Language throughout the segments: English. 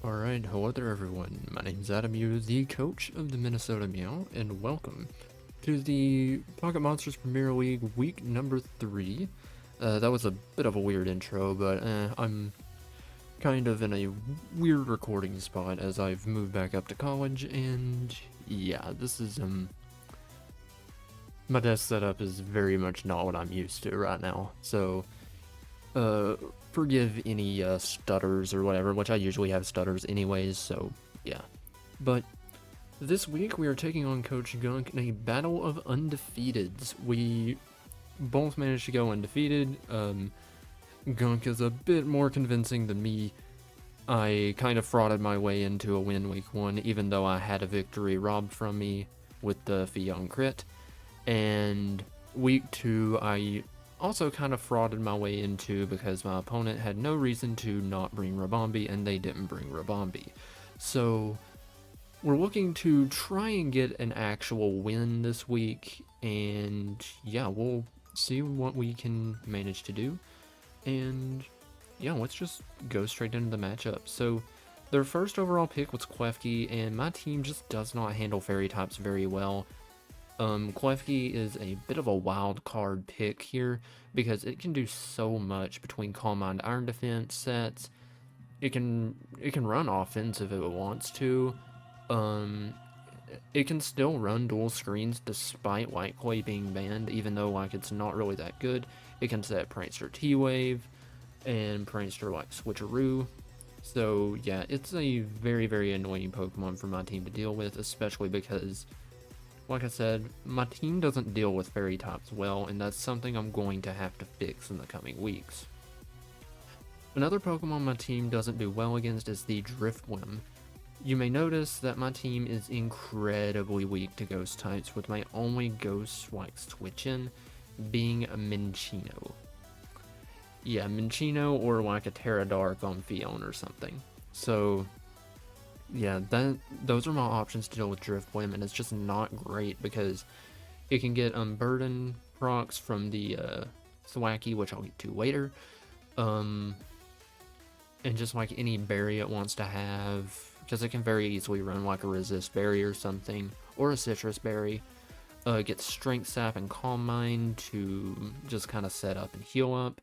Alright, hello there everyone. My name is Adamew, the coach of the Minnesota Meow, and welcome to the Pocket Monsters Premier League week number 3. That was a bit of a weird intro, but I'm kind of in a weird recording spot as I've moved back up to college, and yeah, this is, my desk setup is very much not what I'm used to right now, so forgive any stutters or whatever, which I usually have stutters anyways, so yeah. But this week we are taking on Coach Gunk in a battle of undefeateds. We both managed to go undefeated. Gunk is a bit more convincing than me. I kind of frauded my way into a win week 1, even though I had a victory robbed from me with the Fion crit. And week 2 I also kind of frauded my way into because my opponent had no reason to not bring Rabombi, and they didn't bring Rabombi. So we're looking to try and get an actual win this week, and yeah, we'll see what we can manage to do. And yeah, let's just go straight into the matchup. So their first overall pick was KLEFKI, and my team just does not handle fairy types very well. KLEFKI is a bit of a wild card pick here because it can do so much between Calm Mind Iron Defense sets. It can run offensive if it wants to. It can still run dual screens despite White Clay being banned, even though like it's not really that good. It can set Prankster T-Wave and Prankster like Switcheroo. So yeah, it's a very, very annoying Pokemon for my team to deal with, especially because, like I said, my team doesn't deal with fairy types well, and that's something I'm going to have to fix in the coming weeks. Another Pokemon my team doesn't do well against is the Driftwim. You may notice that my team is incredibly weak to ghost types, with my only ghost like switch-in being a Minccino. Yeah, Minccino or like a Terra Dark on Fion or something. So yeah, those are my options to deal with Driftwim, and it's just not great because it can get Unburden procs from the Thwackey, which I'll get to later, and just like any berry it wants to have, because it can very easily run like a Resist Berry or something, or a Citrus Berry. Get Strength Sap and Calm Mind to just kind of set up and heal up.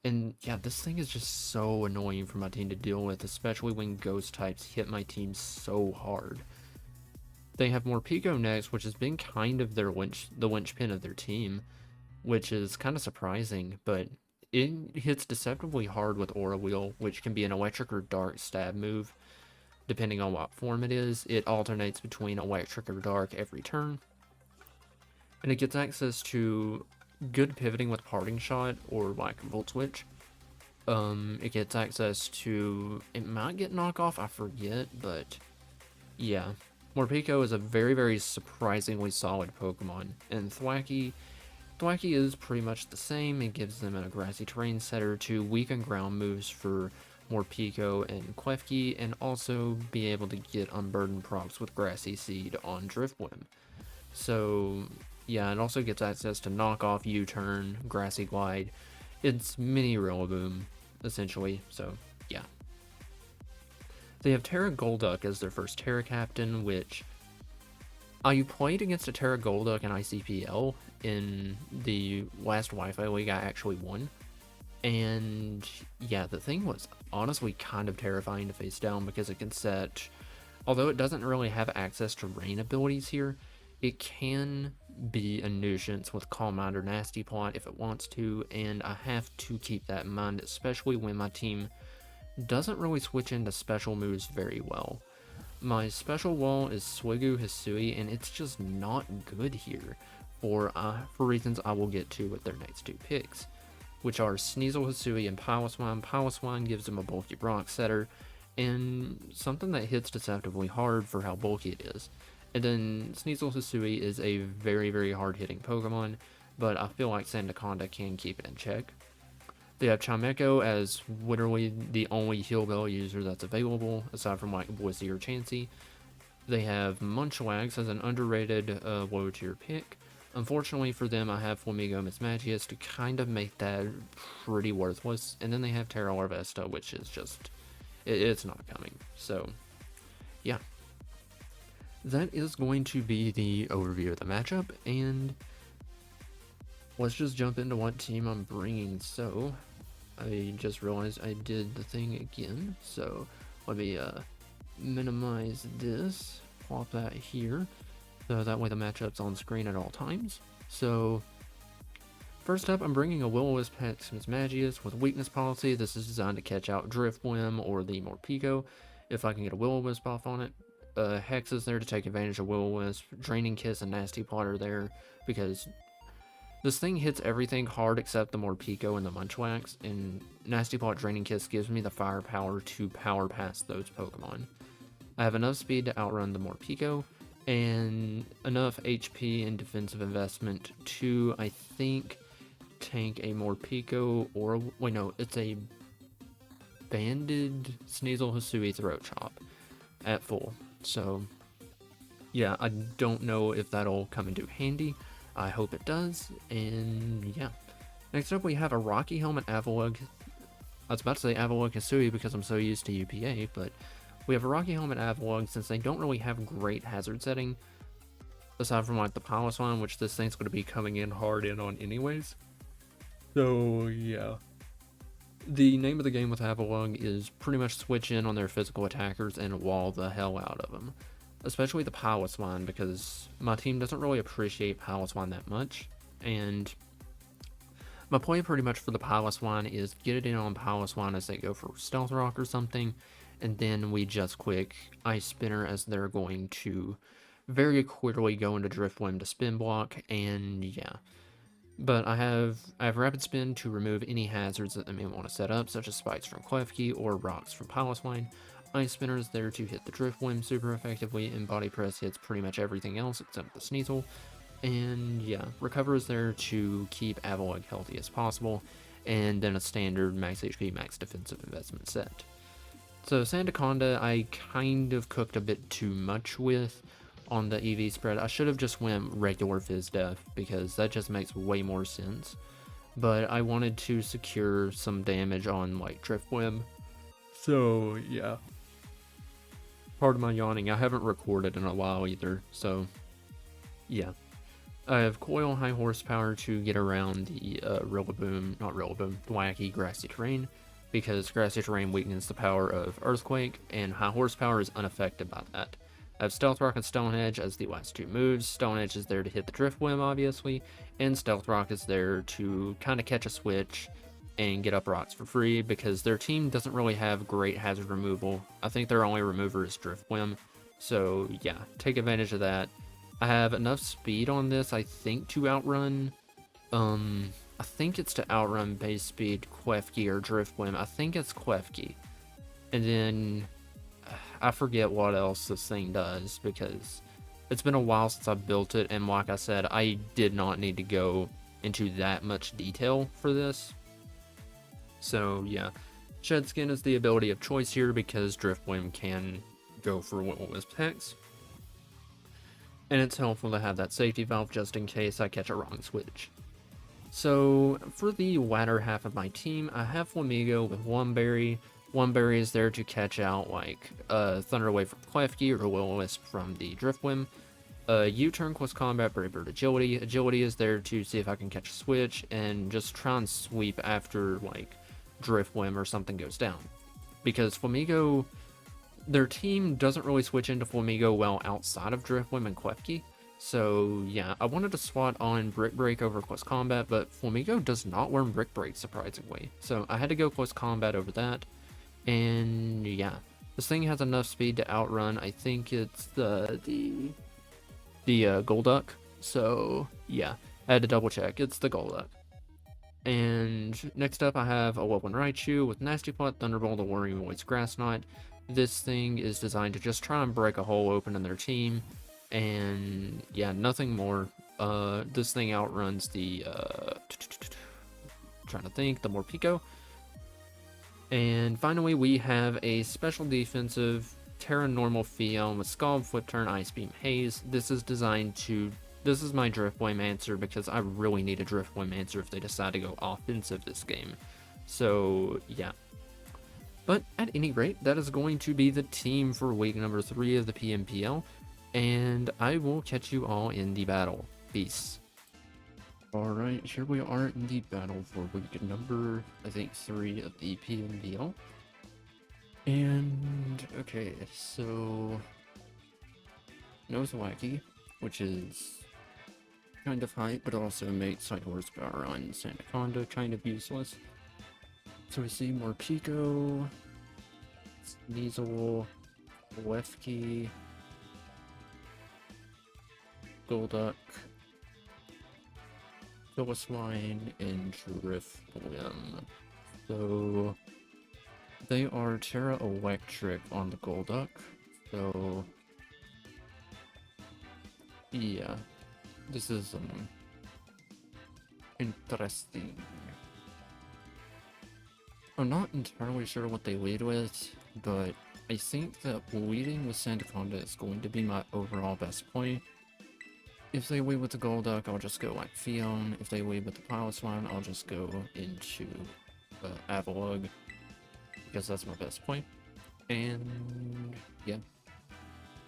And yeah, this thing is just so annoying for my team to deal with, especially when ghost types hit my team so hard. They have Morpeko next, which has been kind of the linchpin of their team, which is kind of surprising, but it hits deceptively hard with Aura Wheel, which can be an electric or dark stab move, depending on what form it is. It alternates between electric or dark every turn, and it gets access to good pivoting with Parting Shot or like Volt Switch. It gets access to, it might get knockoff, I forget, but yeah. Morpeko is a very, very surprisingly solid Pokemon, and Thwackey is pretty much the same. It gives them a grassy terrain setter to weaken ground moves for Morpeko and KLEFKI, and also be able to get Unburden procs with Grassy Seed on Driftwim. So yeah, it also gets access to Knockoff, U-Turn, Grassy Glide. It's mini Rillaboom, essentially, so yeah. They have Terra Golduck as their first Terra Captain, which I played against a Terra Golduck in ICPL in the last Wi-Fi League I actually won. And yeah, the thing was honestly kind of terrifying to face down because it can set, although it doesn't really have access to rain abilities here, it can be a nuisance with Calm Mind or Nasty Plot if it wants to, and I have to keep that in mind, especially when my team doesn't really switch into special moves very well. My special wall is Swigu Hisui, and it's just not good here for reasons I will get to with their next two picks, which are Sneasel Hisui and Piloswine. Piloswine gives them a bulky Brock setter, and something that hits deceptively hard for how bulky it is. And then Sneasel Hisui is a very, very hard-hitting Pokemon, but I feel like Sandaconda can keep it in check. They have Chimecho as literally the only Heal Bell user that's available, aside from like Blissey or Chansey. They have Munchlax as an underrated low-tier pick. Unfortunately for them, I have Flamigo Mismagius to kind of make that pretty worthless. And then they have Terra Larvesta, which is just, It's not coming. So, yeah. That is going to be the overview of the matchup, and let's just jump into what team I'm bringing. So, I just realized I did the thing again, so let me minimize this, plop that here, so that way the matchup's on screen at all times. So, first up, I'm bringing a Will-O-Wisp Maximus Magius with Weakness Policy. This is designed to catch out Driftwim or the Morpeko if I can get a Will-O-Wisp off on it. Hex is there to take advantage of Will-O-Wisp. Draining Kiss and Nasty Plot are there because this thing hits everything hard except the Morpeko and the Munchlax, and Nasty Plot Draining Kiss gives me the firepower to power past those Pokemon. I have enough speed to outrun the Morpeko, and enough HP and defensive investment to, I think, tank a Morpeko or, wait no, it's a Banded Sneasel Hisui Throat Chop at full. So, yeah, I don't know if that'll come into handy. I hope it does, and yeah. Next up, we have a Rocky Helmet Avalugg. I was about to say Avalugg Hisui because I'm so used to UPA, but we have a Rocky Helmet Avalugg since they don't really have great hazard setting, aside from like the Piloswine, which this thing's going to be coming in hard in on anyways. So, yeah. The name of the game with Avalugg is pretty much switch in on their physical attackers and wall the hell out of them. Especially the Piloswine, because my team doesn't really appreciate Piloswine that much, and my play pretty much for the Piloswine is get it in on Piloswine as they go for Stealth Rock or something, and then we just quick Ice Spinner as they're going to very quickly go into Driftwim to spin block, and yeah. But I have Rapid Spin to remove any hazards that they may want to set up, such as spikes from KLEFKI or rocks from Piloswine. Ice Spinner is there to hit the Driftwim super effectively, and Body Press hits pretty much everything else except the Sneasel. And yeah, Recover is there to keep Avalugg healthy as possible, and then a standard max HP, max defensive investment set. So Sandaconda, I kind of cooked a bit too much with on the EV spread. I should have just went regular Fizz Def, because that just makes way more sense. But I wanted to secure some damage on like Driftwim. So yeah. Part of my yawning, I haven't recorded in a while either, so yeah. I have Coil High Horsepower to get around the Wacky Grassy Terrain, because Grassy Terrain weakens the power of Earthquake, and High Horsepower is unaffected by that. I have Stealth Rock and Stone Edge as the last two moves. Stone Edge is there to hit the Driftwim, obviously, and Stealth Rock is there to kind of catch a switch and get up rocks for free, because their team doesn't really have great hazard removal. I think their only remover is Driftwim, so yeah, take advantage of that. I have enough speed on this, I think, to outrun, I think it's to outrun base speed KLEFKI or Driftwim. I think it's KLEFKI. And then, I forget what else this thing does, because it's been a while since I built it, and like I said, I did not need to go into that much detail for this. So yeah, Shed Skin is the ability of choice here, because Driftwim can go for Will-O-Wisp Hex. And it's helpful to have that safety valve just in case I catch a wrong switch. So for the latter half of my team, I have Flamigo with Wumberry. Wumberry is there to catch out like Thunder Wave from KLEFKI or Will-O-Wisp from the Driftwim. U-turn, Close Combat, Brave Bird, Agility. Agility is there to see if I can catch a switch and just try and sweep after like Driftwim or something goes down. Because Flamigo, their team doesn't really switch into Flamigo well outside of Driftwim and KLEFKI. So yeah, I wanted to swat on Brick Break over Close Combat, but Flamigo does not learn Brick Break, surprisingly. So I had to go Close Combat over that. And yeah, this thing has enough speed to outrun, I think it's the Golduck. So yeah, I had to double check, it's the Golduck. And next up I have a Alolan Raichu with Nasty Plot, Thunderbolt, the Whirring Voice, Grass Knot. This thing is designed to just try and break a hole open in their team, and yeah, nothing more. This thing outruns the trying to think, the Morpeko. And finally we have a special defensive Terra Normal Phione with Scald, Flip Turn, Ice Beam, Haze. This is designed to, this is my Driftwim answer, because I really need a Driftwim answer if they decide to go offensive this game. So yeah. But at any rate, that is going to be the team for week number 3 of the PMPL, and I will catch you all in the battle. Peace. Alright, here we are in the battle for week number, I think, 3 of the PMPL. And, okay, so... Wacky, which is kind of hype, but also makes side horsepower on Sandaconda kind of useless. So we see more Pico, Sneasel, KLEFKI, Golduck, Philistine, and Drifblim. So they are Terra Electric on the Golduck. So yeah, this is interesting. I'm not entirely sure what they lead with, but I think that leading with Sandaconda is going to be my overall best play. If they lead with the Golduck, I'll just go like Fion. If they lead with the Palafins, I'll just go into Avalugg, because that's my best play. And yeah,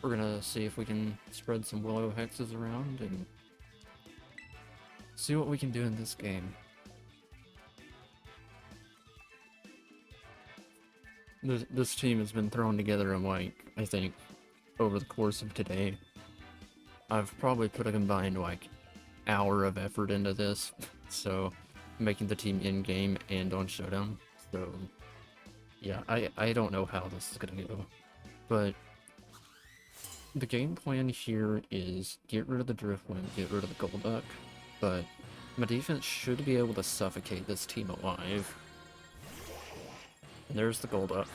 we're gonna see if we can spread some Willow Hexes around and see what we can do in this game. This team has been thrown together in, like, I think, over the course of today. I've probably put a combined, like, hour of effort into this, so making the team in-game and on Showdown. So, yeah, I don't know how this is gonna go, but the game plan here is get rid of the Drifblim, get rid of the Golduck, but my defense should be able to suffocate this team alive. And there's the Golduck.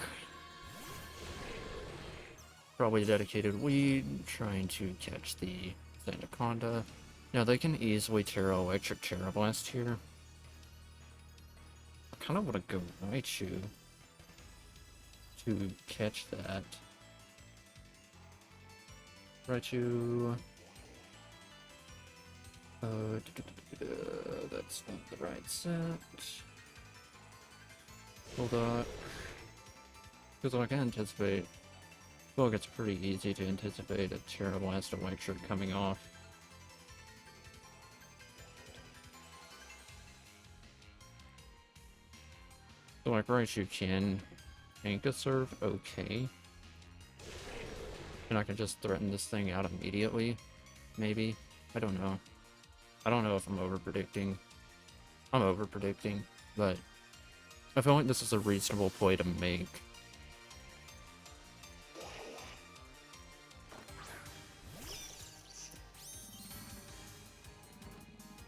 Probably a dedicated weed, trying to catch the Sandaconda. Now they can easily Terra Electric Terra Blast here. I kind of want to go Raichu to catch that. Raichu. That's not the right set. Hold on. Because I can anticipate. I feel like it's pretty easy to anticipate a Terra Blast Electric coming off. So like Raichu can tank a serve, okay. And I can just threaten this thing out immediately, maybe. I don't know. I don't know if I'm over-predicting. I'm over-predicting, but I feel like this is a reasonable play to make.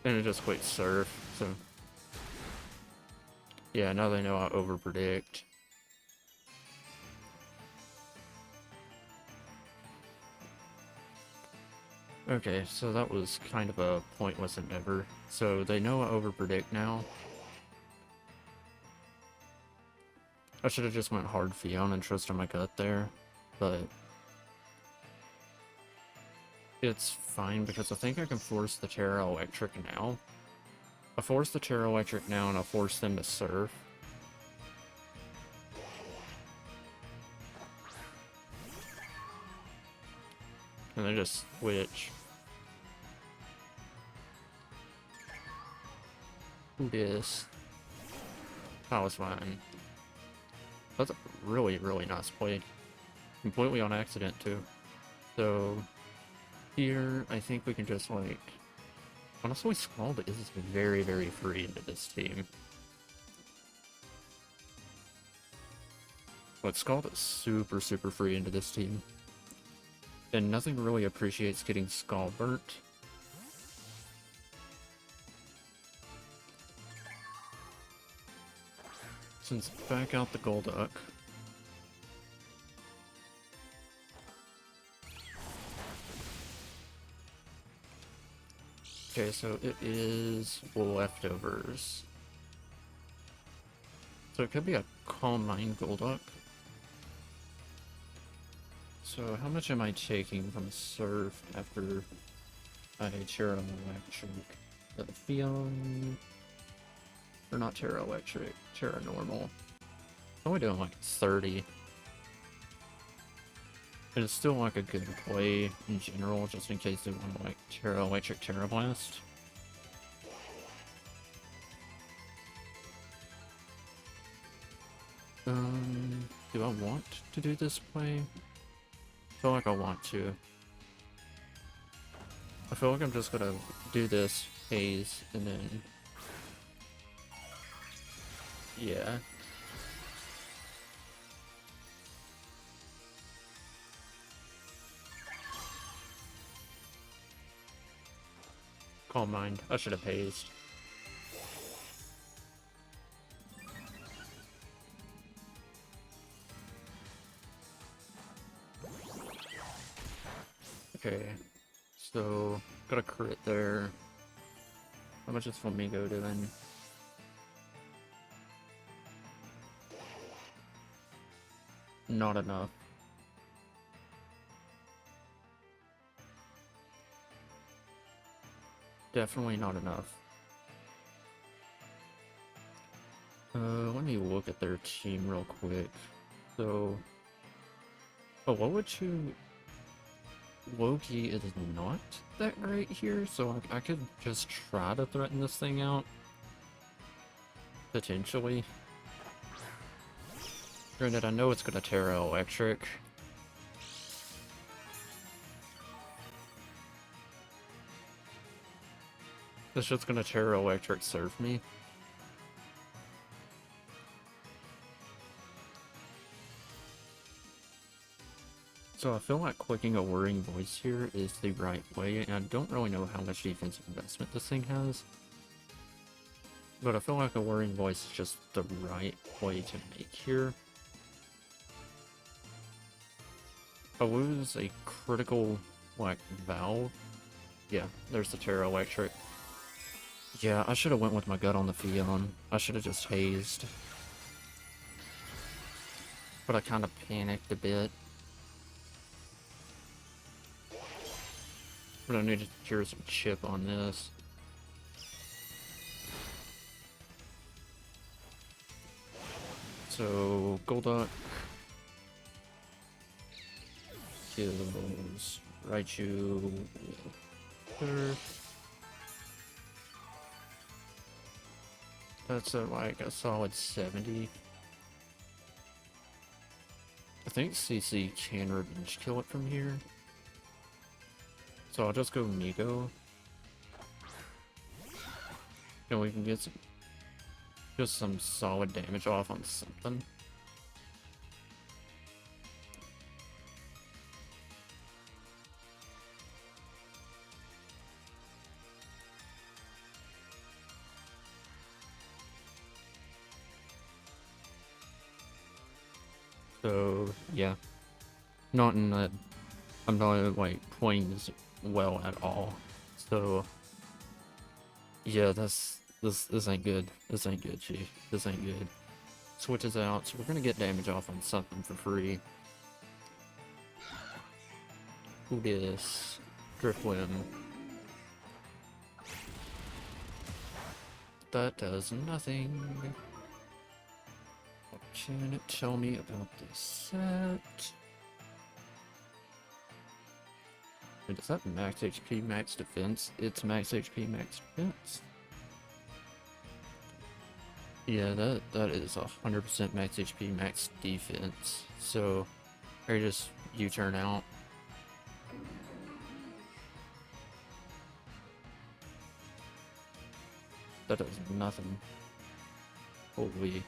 And it just quits Surf, so... yeah, now they know I over-predict. Okay, so that was kind of a pointless endeavor. So they know I over-predict now. I should have just went hard Fion and trusted my gut there, but it's fine because I think I can force the Terra Electric now. I'll force the Terra Electric now and I'll force them to Surf. And they just switch. This. That was fine. That's a really, really nice play. Completely on accident, too. So, here, I think we can just, like... honestly, Scald is very, very free into this team. But Scald is super, super free into this team. And nothing really appreciates getting Scald burnt. Since back out the Golduck. Okay, so it is leftovers. So it could be a Calm Mind Golduck. So how much am I taking from Surf after I Terra Electric? The Fion... or not Terra Electric, Terra Normal. only doing like 30. And it's still like a good play in general, just in case they want to like Electric Terra Blast. Do I want to do this play? I feel like I want to. I feel like I'm just gonna do this haze and then, yeah. Calm Mind. I should have hazed. Okay, so got a crit there. How much is Flamingo doing? Not enough. Definitely not enough. Let me look at their team real quick. So, oh, what would you... Loki is not that great here, so I could just try to threaten this thing out. Potentially. Granted, I know it's gonna Terra Electric. It's just gonna Terra Electric serve me. So I feel like clicking a Whirring Voice here is the right way, and I don't really know how much defensive investment this thing has. But I feel like a Whirring Voice is just the right play to make here. I lose a critical, like, Valve. Yeah, there's the Terra Electric. Yeah, I should have went with my gut on the Fion. I should have just hazed. But I kind of panicked a bit. But I need to cure some chip on this. So, Golduck kills Raichu. That's like a solid 70. I think CC can revenge kill it from here. So I'll just go Migo. And we can get some, just some solid damage off on something. So yeah, not in that. I'm not like playing this well at all. So yeah, this ain't good. This ain't good, Chief. This ain't good. Switches out, so we're gonna get damage off on something for free. Who this? Driftwind. That does nothing. What can it tell me about this set? Wait, is that max HP, max defense? It's max HP, max defense. Yeah, that is 100% max HP, max defense. So, I just U-turn out. That does nothing. Holy.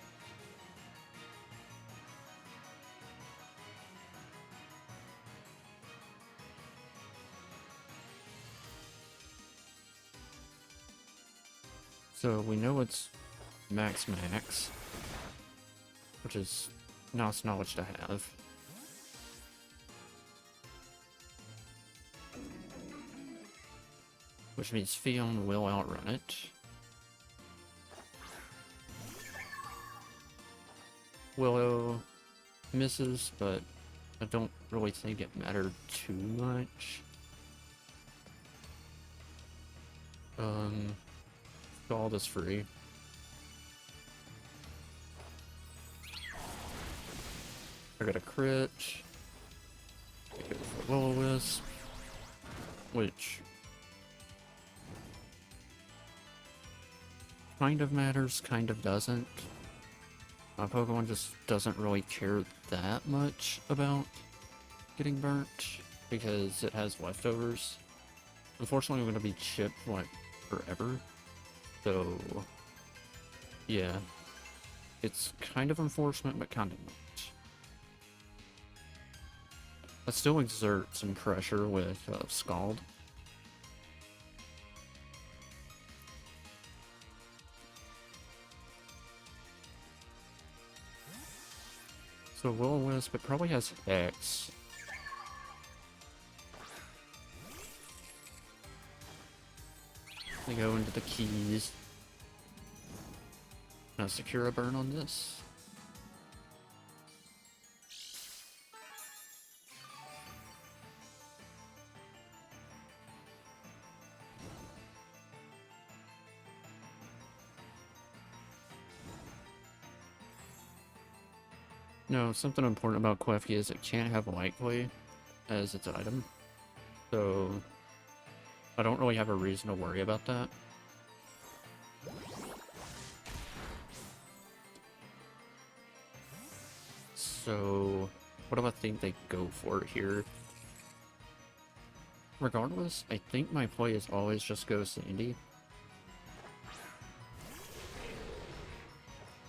So we know it's max, which is nice knowledge to have. Which means Fion will outrun it. Willow misses, but I don't really think it mattered too much. All this free. I got a crit. I go for Will-O-Wisp, which kind of matters, kind of doesn't. My Pokemon just doesn't really care that much about getting burnt because it has leftovers. Unfortunately, I'm going to be chipped like forever. So, yeah. It's kind of unfortunate, but kind of not. I still exert some pressure with Scald. So Will-O-Wisp, it probably has X. I go into the keys. Can I secure a burn on this? No, something important about KLEFKI is it can't have Light Clay as its item. So I don't really have a reason to worry about that. So what do I think they go for here? Regardless, I think my play is always just go Sandy.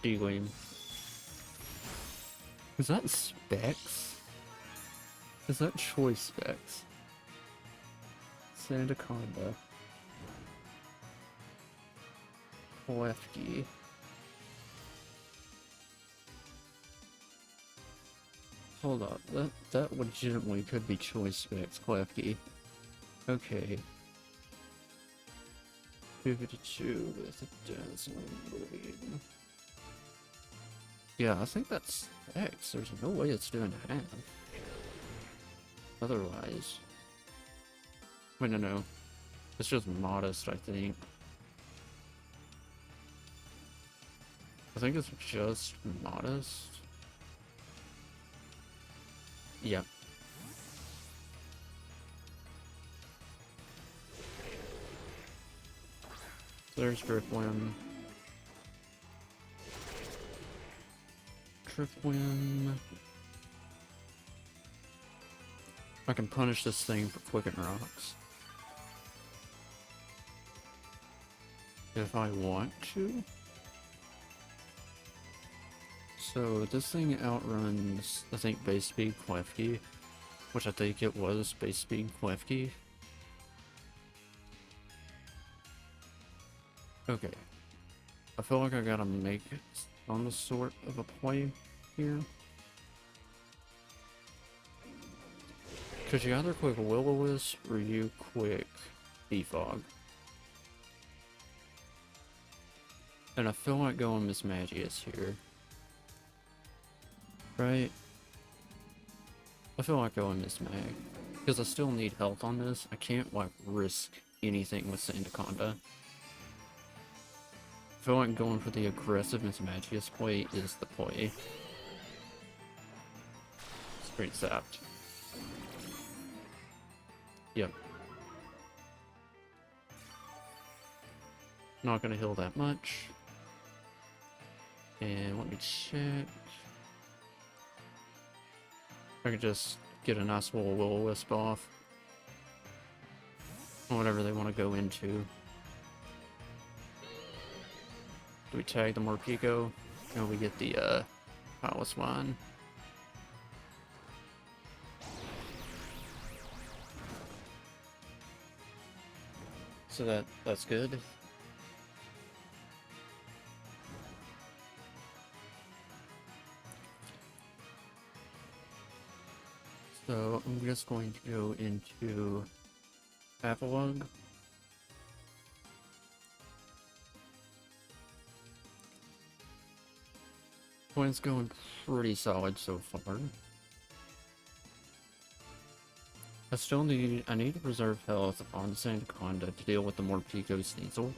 D-Gleam. Is that Specs? Is that Choice Specs? Sandaconda. KLEFKI. Hold up, that legitimately could be Choice Specs, KLEFKI. Okay. 252 with a Dazzling Gleam. Yeah, I think that's X. There's no way it's doing half. Otherwise. Wait, no. It's just modest, I think. I think it's just modest. Yeah. There's Drifblim. Drifblim. I can punish this thing for Quicken Rocks. If I want to. So this thing outruns, I think, base speed KLEFKI, which I think it was base speed KLEFKI. Okay. I feel like I gotta make some sort of a play here. Cause you either quick Will-O-Wisp or you quick Defog. And I feel like going Mismagius here. Right? I feel like going Mismag. Because I still need health on this. I can't, like, risk anything with Sandaconda. I feel like going for the aggressive Mismagius play is the play. Straight zapped. Yep. Not gonna heal that much. And let me check. I could just get a nice little Will-O-Wisp off. Or whatever they want to go into. Do we tag the Morpeko? No, we get the Palace Wine. So that's good. So I'm just going to go into Apolog. Points going pretty solid so far. I need to preserve health on Sandaconda to deal with the Morpeko Sneasel.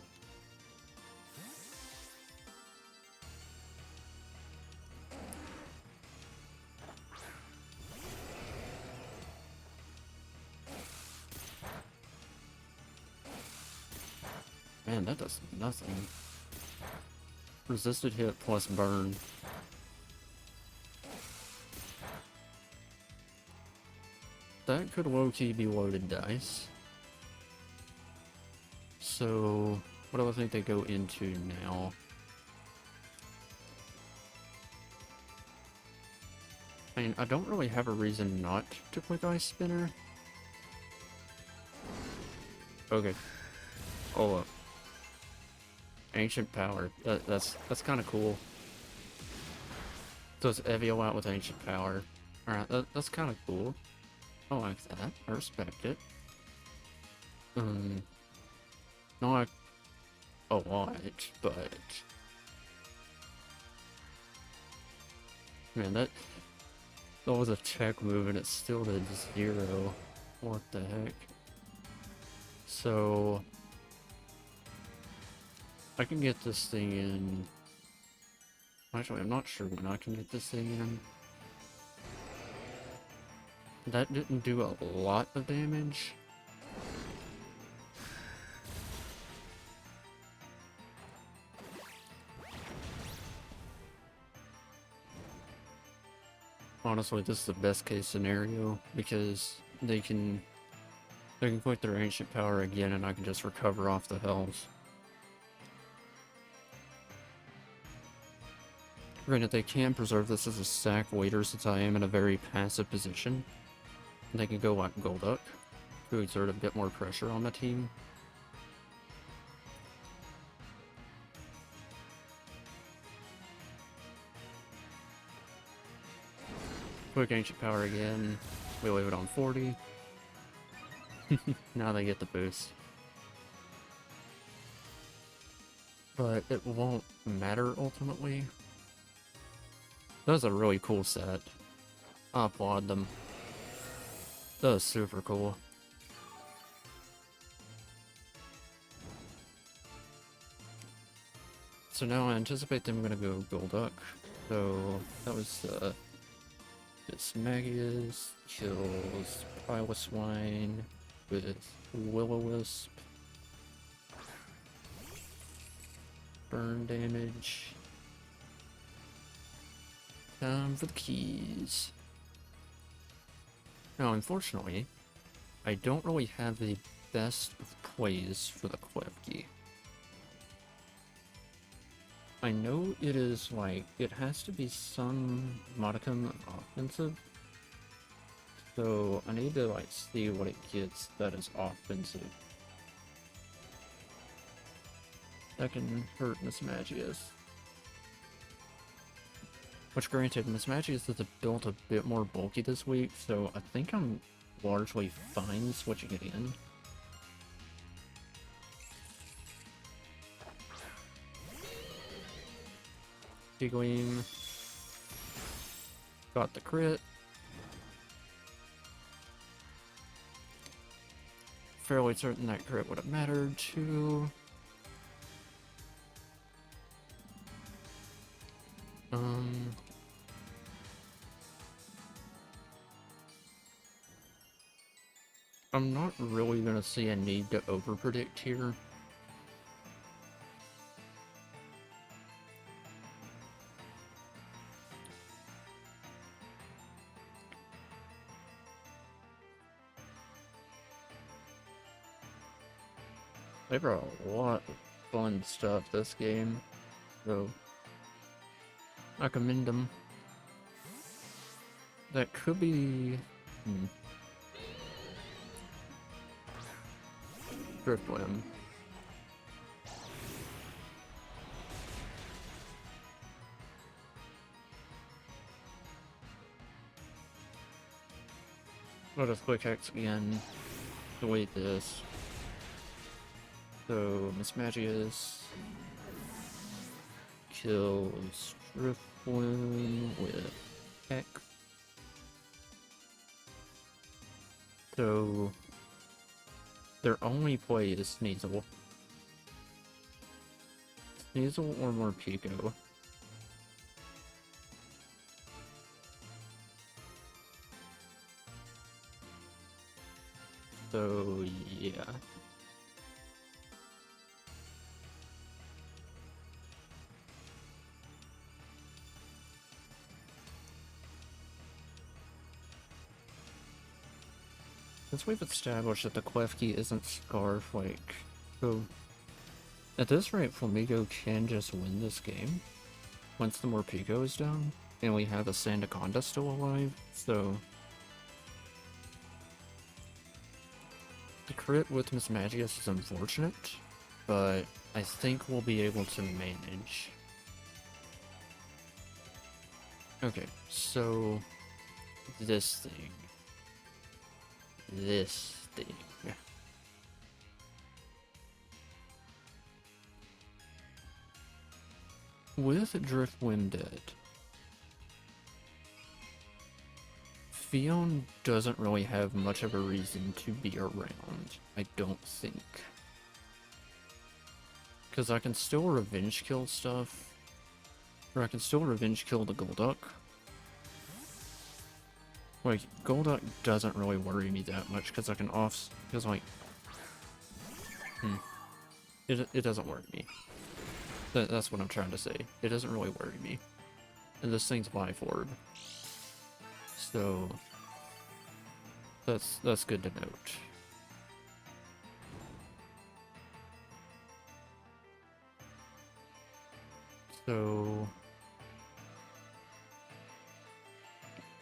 man, that does nothing. Resisted hit plus burn. That could low-key be loaded dice. So, what do I think they go into now? I mean, I don't really have a reason not to click Ice Spinner. Okay. Oh, Ancient Power. That's kind of cool. So it's Evio out with Ancient Power. Alright, that's kind of cool. I like that. I respect it. Not a lot, but... Man, that was a check move and it still did 0. What the heck? So... I can get this thing in... Actually, I'm not sure when I can get this thing in. That didn't do a lot of damage. Honestly, this is the best case scenario because they can click their Ancient Power again and I can just recover off the health. Granted, they can preserve this as a sack later since I am in a very passive position. They can go like Golduck to exert a bit more pressure on the team. Quick Ancient Power again. We leave it on 40. Now they get the boost. But it won't matter ultimately. That was a really cool set. I applaud them. That was super cool. So now I anticipate them gonna go Golduck. So that was this Magius kills Piloswine with Will-O-Wisp. Burn damage. Time for the keys. Now, unfortunately, I don't really have the best of plays for the KLEFKI. I know it is like, it has to be some modicum of offensive. So I need to like see what it gets that is offensive. That can hurt Miss Magius. Which granted, Miss Magius is built a bit more bulky this week, so I think I'm largely fine switching it in. Gleam. Got the crit. Fairly certain that crit would have mattered too. I'm not really gonna see a need to overpredict here. They brought a lot of fun stuff this game, so I commend them. That could be... Driftwim. Let us quick X again. Delete this. So, Miss Magius kills Driftwim with Heck. So, their only play is Sneasel. Sneasel or Morpeko. So, yeah. Since we've established that the KLEFKI isn't Scarf, like, so at this rate, Flamigo can just win this game once the Morpeko is down, and we have a Sandaconda still alive, so the crit with Miss Magius is unfortunate, but I think we'll be able to manage. Okay, so this thing. With Driftwind dead, Fion doesn't really have much of a reason to be around, I don't think. Because I can still revenge kill stuff, or I can still revenge kill the Golduck. Like, Golduck doesn't really worry me that much, because I can because like, it doesn't worry me. That's what I'm trying to say. It doesn't really worry me. And this thing's Life Orb. So that's good to note. So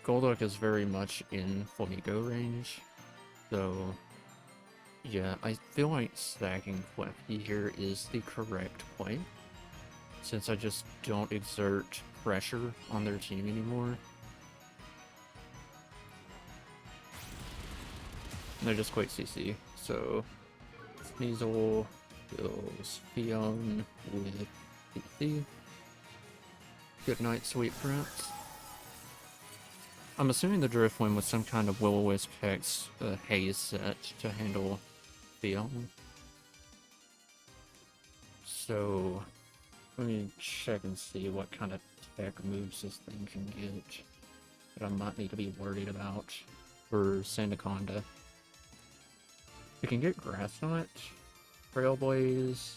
Golduck is very much in Flamigo range. So yeah, I feel like stacking KLEFKI here is the correct play, since I just don't exert pressure on their team anymore. And they're just quite CC, so Sneasel kills Fion with PC. Good night, sweet prince. I'm assuming the Driftwind was some kind of Will-O-Wisp Hex Haze set to handle Fion. So let me check and see what kind of tech moves this thing can get that I might need to be worried about for Sandaconda. It can get Grass Knot, Trailblaze,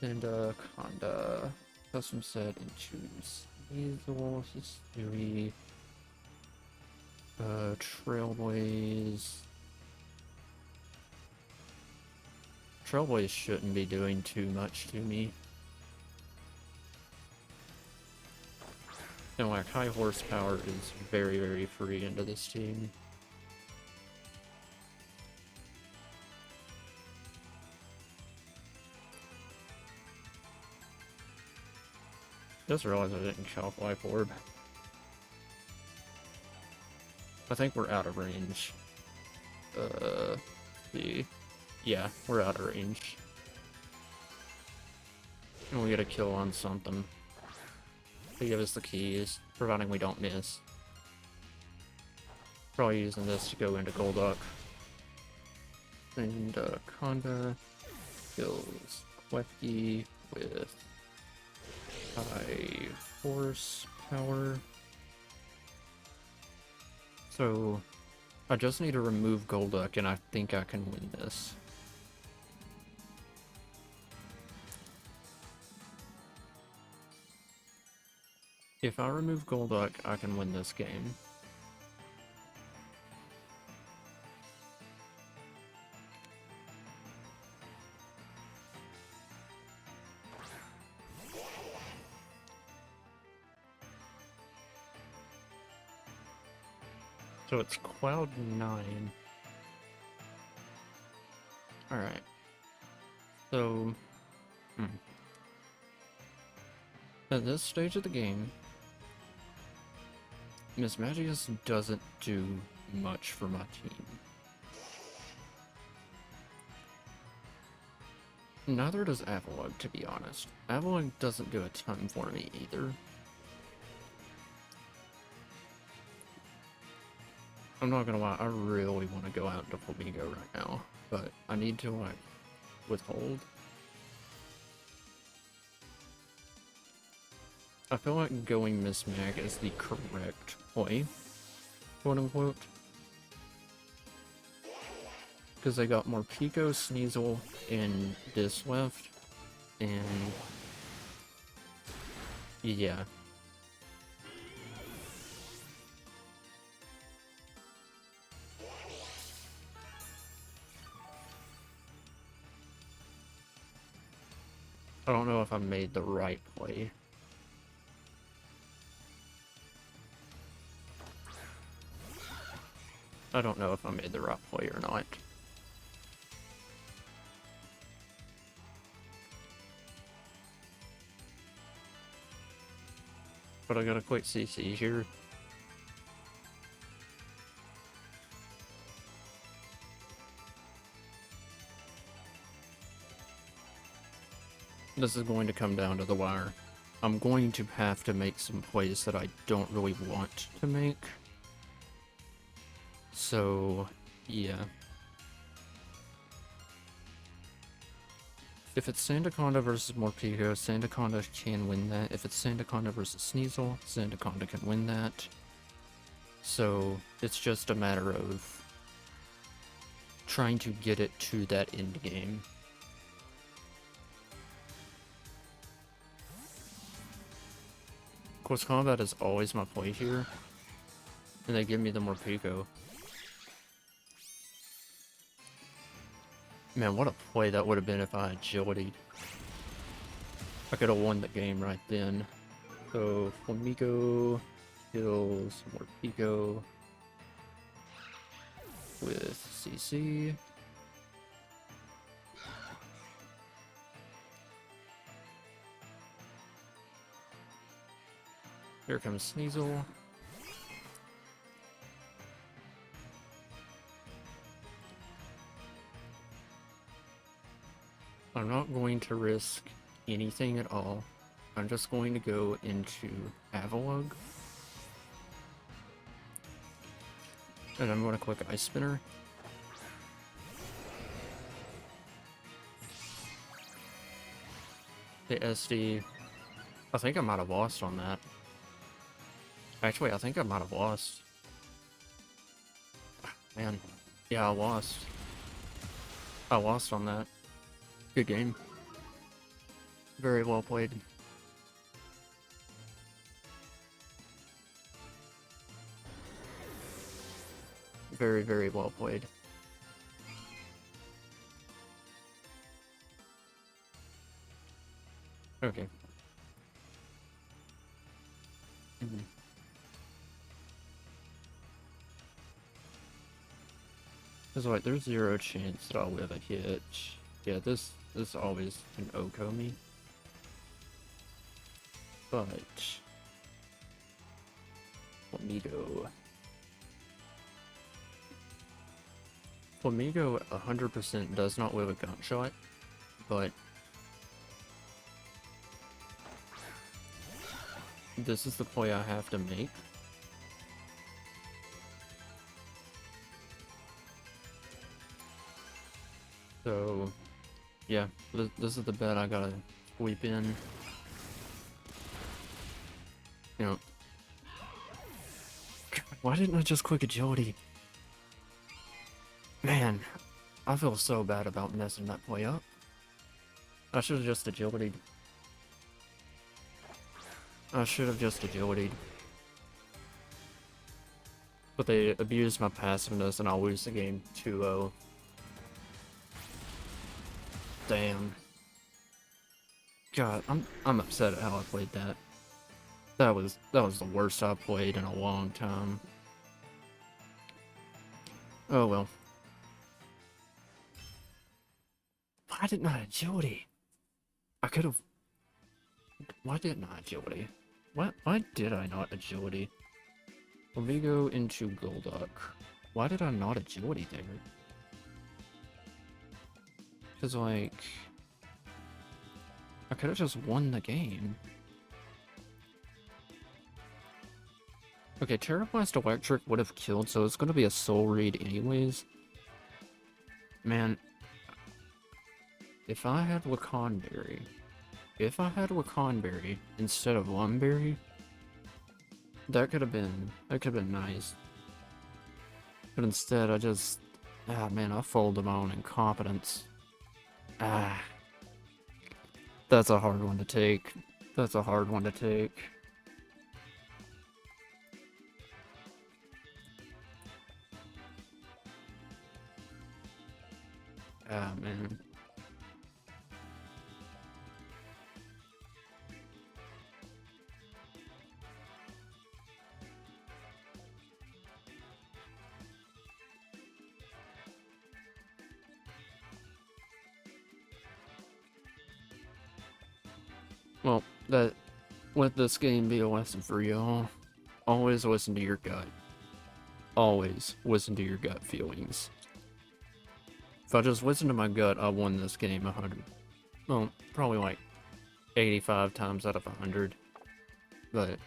Sandaconda, custom set into Sneasel, Histui, Trailblaze. Trailblaze shouldn't be doing too much to me. And like, high horsepower is very, very free into this team. Just realized I didn't chalk Life Orb. I think we're out of range. See. Yeah, we're out of range. And we get a kill on something to give us the keys, providing we don't miss. Probably using this to go into Golduck. And Conda kills KLEFKI with high horsepower. So I just need to remove Golduck, and I think I can win this. If I remove Golduck, I can win this game. So it's Cloud 9. Alright. So, at this stage of the game, Miss Magius doesn't do much for my team. Neither does Avalugg, to be honest. Avalugg doesn't do a ton for me either. I'm not gonna lie, I really want to go out into Flamigo right now, but I need to, like, withhold. I feel like going Miss Mag is the correct play, quote unquote. Because they got Morpeko, Sneasel, and this left, and yeah. I don't know if I made the right play. I don't know if I made the right play or not. But I got a quick CC here. This is going to come down to the wire. I'm going to have to make some plays that I don't really want to make. So, yeah. If it's Sandaconda versus Morpeko, Sandaconda can win that. If it's Sandaconda versus Sneasel, Sandaconda can win that. So, it's just a matter of trying to get it to that end game. Of course, combat is always my play here. And they give me the Morpeko. Man, what a play that would have been if I had agility. I could have won the game right then. So, Flamigo kills Morpeko with CC. Here comes Sneasel. I'm not going to risk anything at all. I'm just going to go into Avalugg. And I'm going to click Ice Spinner. The SD. I think I might have lost on that. Actually, I think I might have lost. Man. Yeah, I lost. I lost on that. Good game. Very well played. Very, very well played. Okay. Cause like, there's 0 chance that I'll live a hit. Yeah, this always can OHKO me. But Flamigo. Flamigo 100% does not live a Gunk shot, but this is the play I have to make. So, yeah, this is the bet I gotta sweep in. You know, why didn't I just click agility? Man, I feel so bad about messing that play up. I should have just agility'd. I should have just agility'd. But they abused my passiveness and I'll lose the game 2-0. Damn. God, I'm upset at how I played that. That was the worst I've played in a long time. Oh well. Why didn't I agility? I could have. Why didn't I agility? Why did I not agility? Let me go into Golduck. Why did I not agility there? Because, like, I could have just won the game. Okay, Terrablast Electric would have killed, so it's going to be a Soul Read anyways. Man, if I had Waconberry instead of Lumberry, that could have been nice. But instead, I just, man, I folded my own incompetence. That's a hard one to take. That's a hard one to take. Man. that let this game be a lesson for y'all. Always listen to your gut. Always listen to your gut feelings. If I just listen to my gut, I won this game 100. Well, probably like 85 times out of 100. But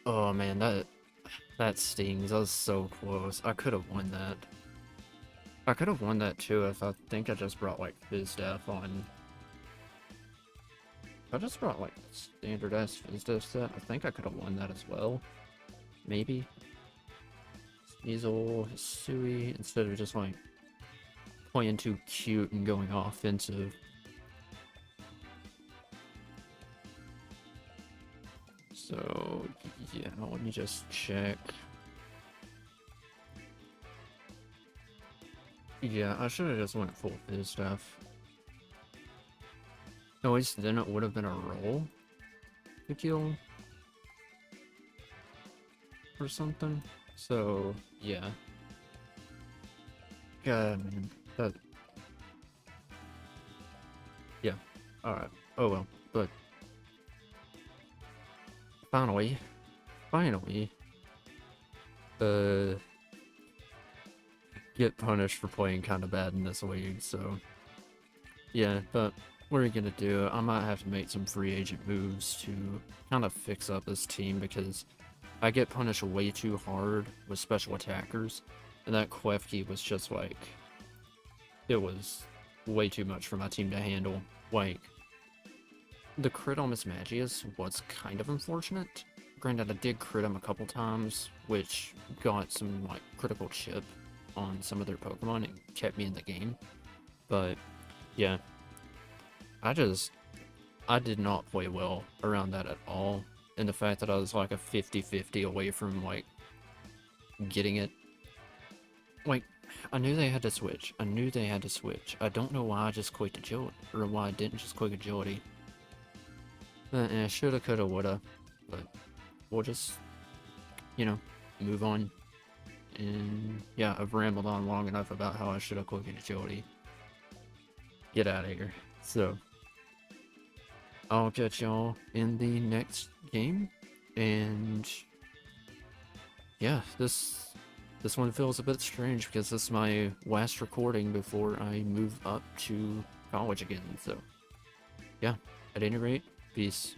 oh man, that stings. I was so close. I could have won that. I could have won that too if I think I just brought like Fizz Staff on. If I just brought like standard ass Fizz Staff set, I think I could have won that as well. Maybe. Sneasel, Hisui, instead of just like playing too cute and going offensive. So yeah, let me just check. Yeah, I should have just went full Fizz Staff. At least then it would have been a roll to kill or something. So yeah. God, man, that. Yeah. All right. Oh well, but finally, uh, get punished for playing kind of bad in this league. So yeah, but what are you gonna do? I might have to make some free agent moves to kind of fix up this team because I get punished way too hard with special attackers, and that KLEFKI was just like, it was way too much for my team to handle. Like, the crit on Miss Magius was kind of unfortunate. Granted, I did crit him a couple times, which got some like critical chip on some of their Pokemon and kept me in the game. But yeah, I did not play well around that at all. And the fact that I was like a 50-50 away from like getting it. Like, I knew they had to switch. I don't know why I just clicked agility, or why I didn't just click agility. Shoulda, coulda, woulda. But we'll just, you know, move on. And yeah, I've rambled on long enough about how I should have clicked agility. Get out of here. So, I'll catch y'all in the next game. And yeah, this one feels a bit strange because this is my last recording before I move up to college again. So yeah, at any rate, peace.